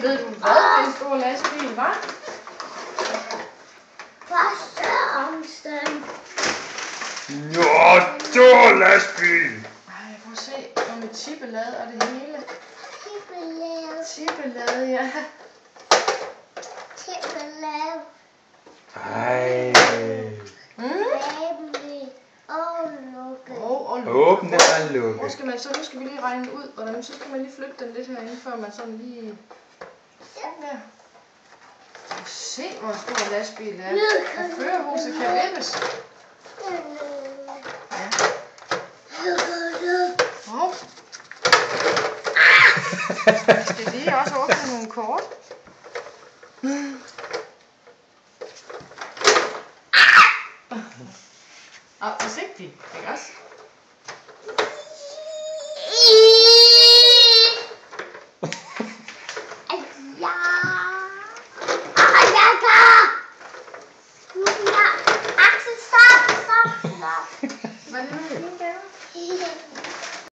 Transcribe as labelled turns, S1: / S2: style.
S1: ved du hvad? Det er en stor lastbil, hva'?
S2: Første omstand.
S3: Nå, stor lastbil.
S1: Ej, prøv at se. Og med tippelade og det hele.
S2: Tippelave.
S1: Tippelade, ja.
S2: Tippelave.
S3: Ej.
S2: Baby. Og lukke.
S1: Og
S3: Åbne og lukke.
S1: Nu skal vi lige regne ud, hvordan så skal man lige flytte den lidt herinde, før man sådan lige... Sådan der. Se, hvor stor lastbil det er. Og førerhuset kan vippes. Ja. Hov. Jeg skal lige også åbne nogle kort. Og forsigtigt, ikke også? Var det noget, jeg gave?